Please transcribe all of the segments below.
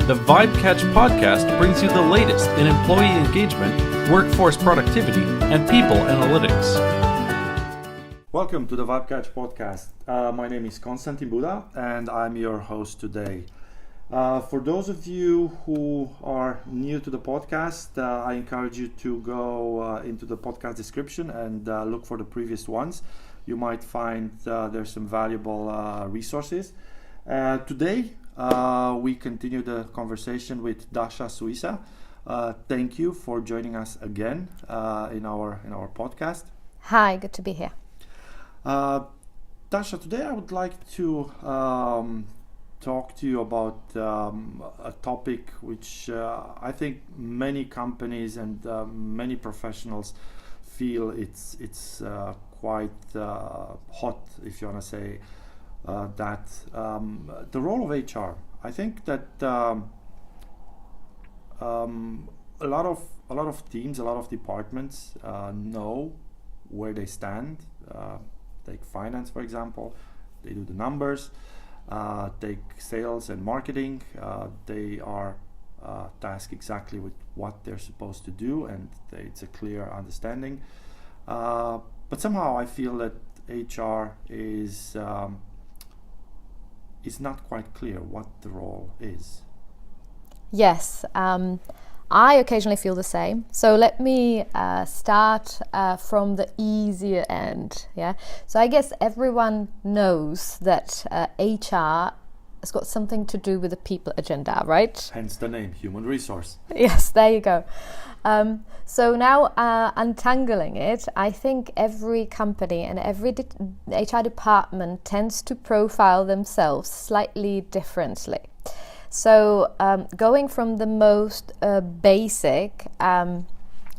The Vibe Catch podcast brings you the latest in employee engagement, workforce productivity, and people analytics. Welcome to the Vibe Catch podcast. My name is Konstantin Buda and I'm your host today. For those of you who are new to the podcast, I encourage you to go into the podcast description and look for the previous ones. You might find there's some valuable resources. Today, we continue the conversation with Dasa Suissa. Thank you for joining us again in our podcast. Hi, good to be here. Dasa, today I would like to talk to you about a topic which I think many companies and many professionals feel it's quite hot, if you want to say. That the role of HR. I think that a lot of teams, a lot of departments know where they stand. Take finance, for example. They do the numbers. Take sales and marketing. They are tasked exactly with what they're supposed to do, and it's a clear understanding. But somehow I feel that HR is not quite clear what the role is. Yes, I occasionally feel the same. So let me start from the easier end. Yeah. So I guess everyone knows that HR has got something to do with the people agenda, right? Hence the name, human resource. Yes, there you go. So now untangling it, I think every company and every HR department tends to profile themselves slightly differently. So going from the most basic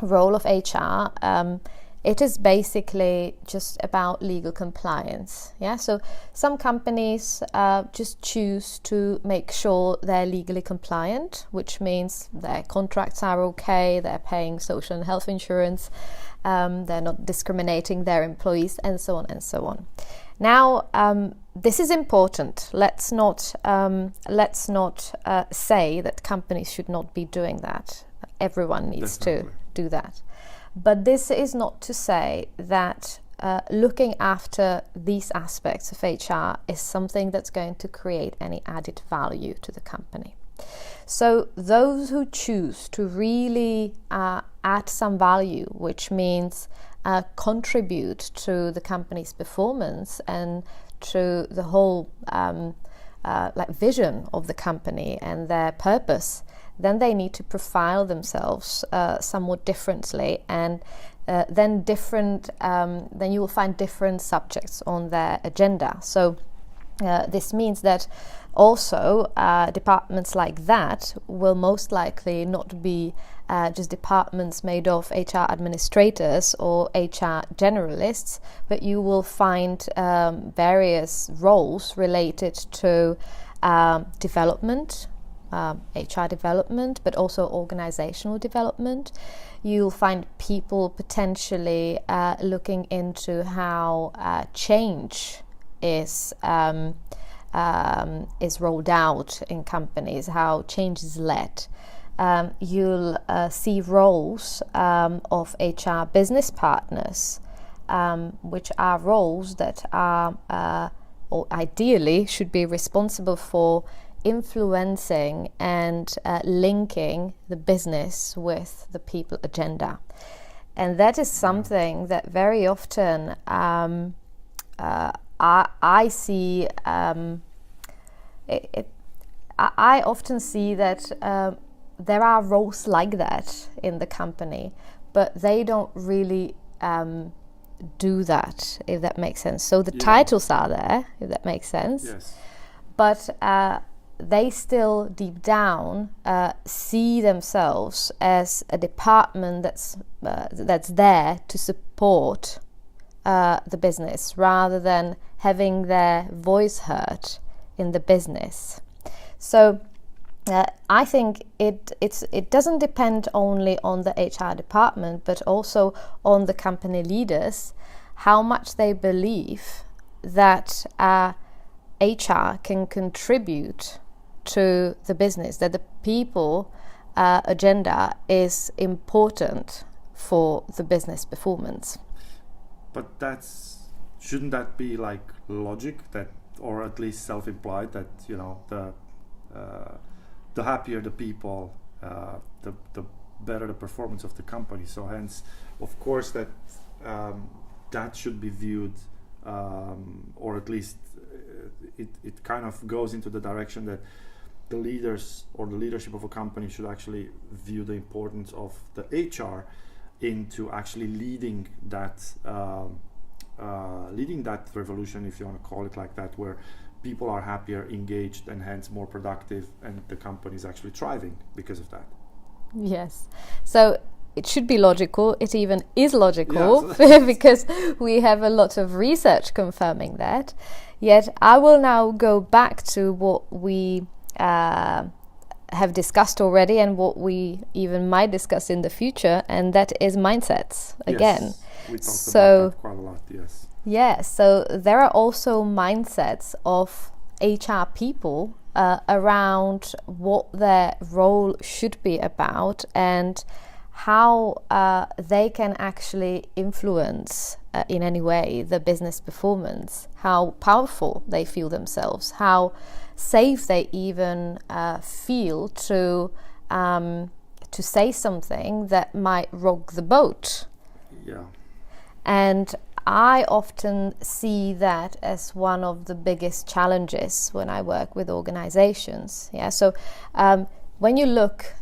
role of HR, it is basically just about legal compliance. Yeah. So some companies just choose to make sure they're legally compliant, which means their contracts are okay, they're paying social and health insurance, they're not discriminating their employees, and so on and so on. Now, this is important. Let's not say that companies should not be doing that. Everyone needs to do that. But this is not to say that looking after these aspects of HR is something that's going to create any added value to the company. So those who choose to really add some value, which means contribute to the company's performance and to the whole vision of the company and their purpose, then they need to profile themselves somewhat differently, and then you will find different subjects on their agenda. So this means that also departments like that will most likely not be just departments made of HR administrators or HR generalists, but you will find various roles related to development, HR development, but also organizational development. You'll find people potentially looking into how change is rolled out in companies, how change is led. You'll see roles of HR business partners, which are roles that are or ideally should be responsible for influencing and linking the business with the people agenda. And that is something that very often I see. I often see that there are roles like that in the company, but they don't really do that, if that makes sense. So the titles are there, if that makes sense. Yes. But they still deep down see themselves as a department that's there to support the business rather than having their voice heard in the business. So I think it doesn't depend only on the HR department, but also on the company leaders, how much they believe that HR can contribute to the business, that the people agenda is important for the business performance. But shouldn't that be like logic, that, or at least self-implied, that the happier the people, the better the performance of the company. So hence, of course, that should be viewed, or at least it kind of goes into the direction that the leaders or the leadership of a company should actually view the importance of the HR into actually leading that revolution, if you want to call it like that, where people are happier, engaged, and hence more productive, and the company is actually thriving because of that. Yes. So it should be logical. It even is logical, yes. Because we have a lot of research confirming that. Yet I will now go back to what we have discussed already and what we even might discuss in the future, and that is mindsets again. Yes, we talked about that quite a lot, yes. Yeah, so there are also mindsets of HR people around what their role should be about and how they can actually influence in any way the business performance, how powerful they feel themselves, how safe they even feel to say something that might rock the boat. Yeah. And I often see that as one of the biggest challenges when I work with organizations. Yeah. So when you look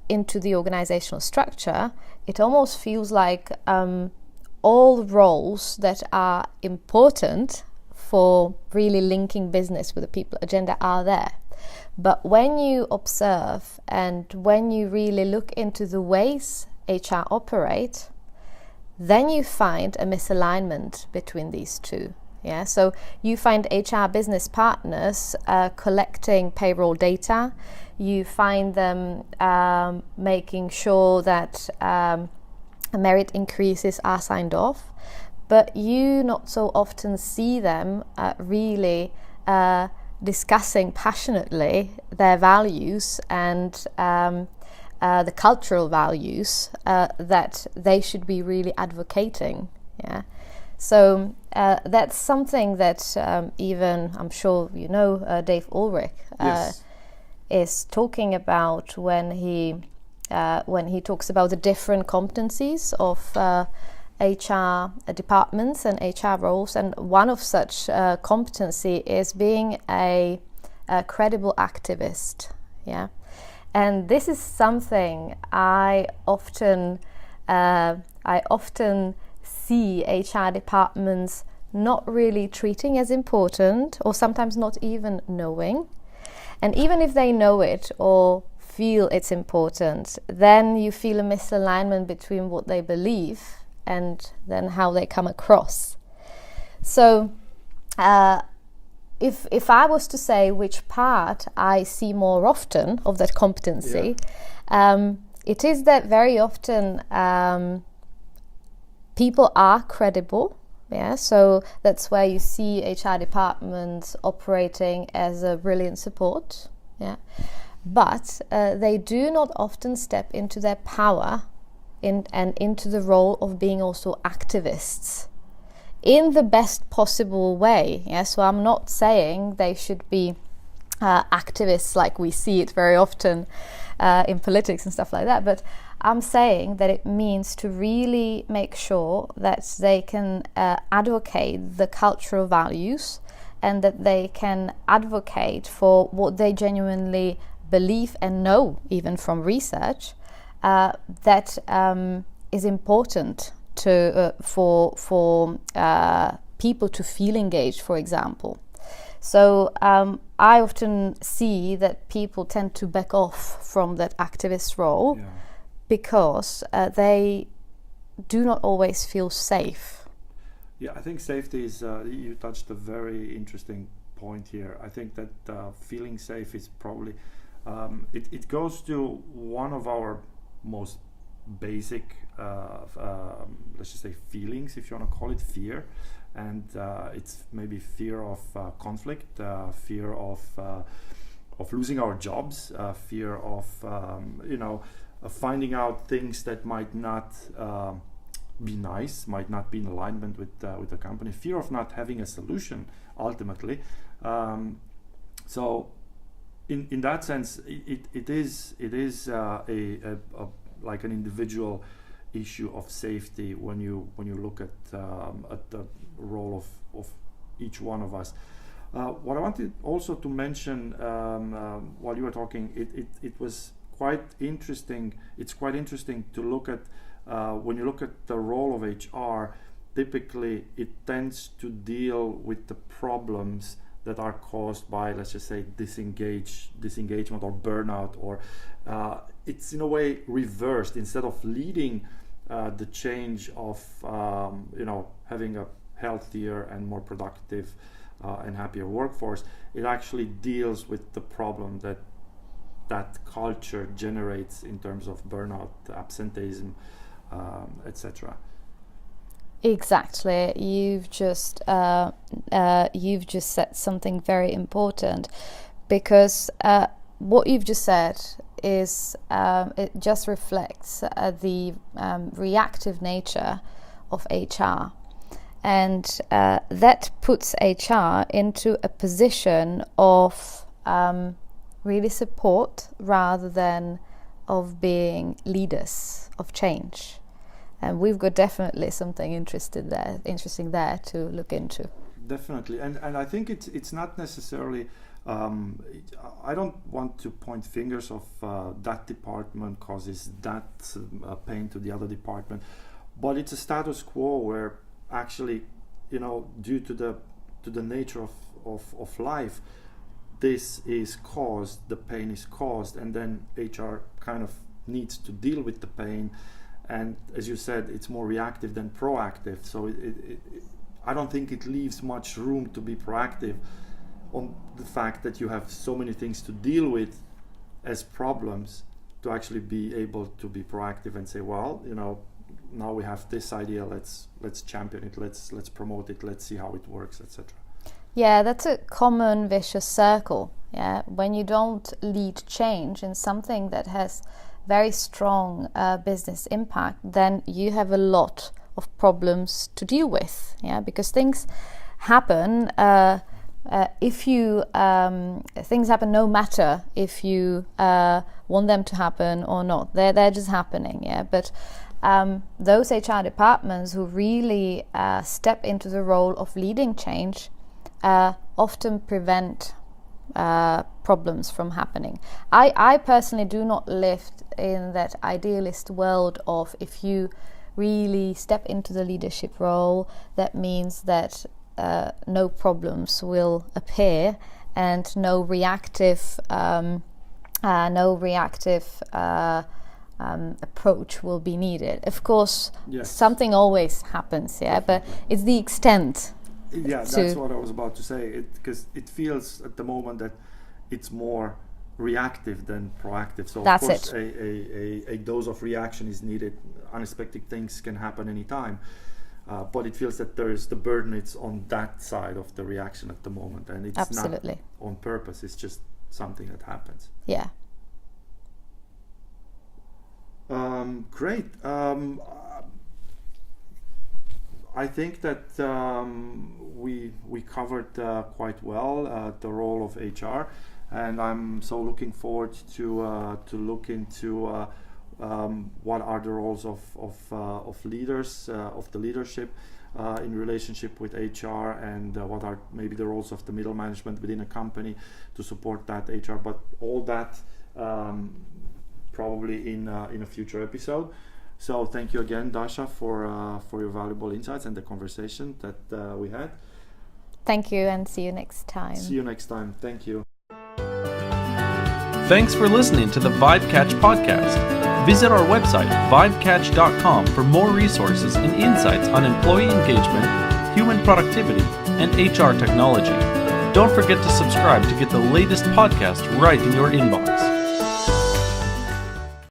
into the organizational structure, it almost feels like all roles that are important for really linking business with the people agenda are there. But when you observe and when you really look into the ways HR operate, then you find a misalignment between these two. Yeah, so you find HR business partners collecting payroll data. You find them making sure that merit increases are signed off, but you not so often see them really discussing passionately their values and the cultural values that they should be really advocating. Yeah, so that's something that even I'm sure you know Dave Ulrich yes. is talking about when he talks about the different competencies of HR departments and HR roles, and one of such competency is being a credible activist. Yeah. And this is something I often see HR departments not really treating as important, or sometimes not even knowing. And even if they know it or feel it's important, then you feel a misalignment between what they believe and then how they come across. So if I was to say which part I see more often of that competency, it is that very often people are credible. Yeah, so that's where you see HR departments operating as a brilliant support. Yeah, but they do not often step into their power and into the role of being also activists in the best possible way. Yeah, so I'm not saying they should be activists like we see it very often in politics and stuff like that, but I'm saying that it means to really make sure that they can advocate the cultural values and that they can advocate for what they genuinely believe and know, even from research, that is important to for people to feel engaged, for example. So I often see that people tend to back off from that activist role because they do not always feel safe. Yeah, I think safety is, you touched a very interesting point here. I think that feeling safe is probably, it goes to one of our most basic, let's just say feelings, if you want to call it, fear. And it's maybe fear of conflict, fear of losing our jobs, fear of finding out things that might not be nice, might not be in alignment with the company, fear of not having a solution ultimately. So in that sense, it is a like an individual issue of safety when you look at the role of each one of us. What I wanted also to mention while you were talking, it was quite interesting. It's quite interesting to look at when you look at the role of HR. Typically, it tends to deal with the problems that are caused by, let's just say, disengagement or burnout, or it's in a way reversed. Instead of leading the change of having a healthier and more productive and happier workforce, it actually deals with the problem that culture generates in terms of burnout, absenteeism, etc. Exactly. You've just said something very important, because what you've just said is it just reflects the reactive nature of HR, and that puts HR into a position of really support rather than of being leaders of change. And we've got definitely something interesting there to look into. Definitely, and I think it's not necessarily. I don't want to point fingers of that department causes that pain to the other department, but it's a status quo where actually, due to the nature of life, this is caused. The pain is caused, and then HR kind of needs to deal with the pain. And as you said, it's more reactive than proactive. So I don't think it leaves much room to be proactive on the fact that you have so many things to deal with as problems to actually be able to be proactive and say, well, now we have this idea, let's champion it, let's promote it, let's see how it works, etc. Yeah, that's a common vicious circle. Yeah, when you don't lead change in something that has very strong business impact, then you have a lot of problems to deal with. Yeah, because things happen. Things happen no matter if you want them to happen or not. They're just happening. Yeah, but those HR departments who really step into the role of leading change often prevent problems from happening. I personally do not live in that idealist world of, if you really step into the leadership role, that means that no problems will appear and no reactive approach will be needed. Of course, yes, something always happens, yeah, but it's the extent. Yeah, that's what I was about to say, because it feels at the moment that it's more reactive than proactive. So that's of course it. A dose of reaction is needed. Unexpected things can happen anytime. But it feels that there is the burden, it's on that side of the reaction at the moment, and it's absolutely not on purpose, it's just something that happens. Yeah. Great. I think that we covered quite well the role of HR, and I'm so looking forward to look into what are the roles of leaders, of the leadership in relationship with HR, and what are maybe the roles of the middle management within a company to support that HR. But all that probably in a future episode. So thank you again, Dasa, for your valuable insights and the conversation that we had. Thank you, and see you next time. See you next time. Thank you. Thanks for listening to the VibeCatch podcast. Visit our website, vibecatch.com, for more resources and insights on employee engagement, human productivity, and HR technology. Don't forget to subscribe to get the latest podcast right in your inbox.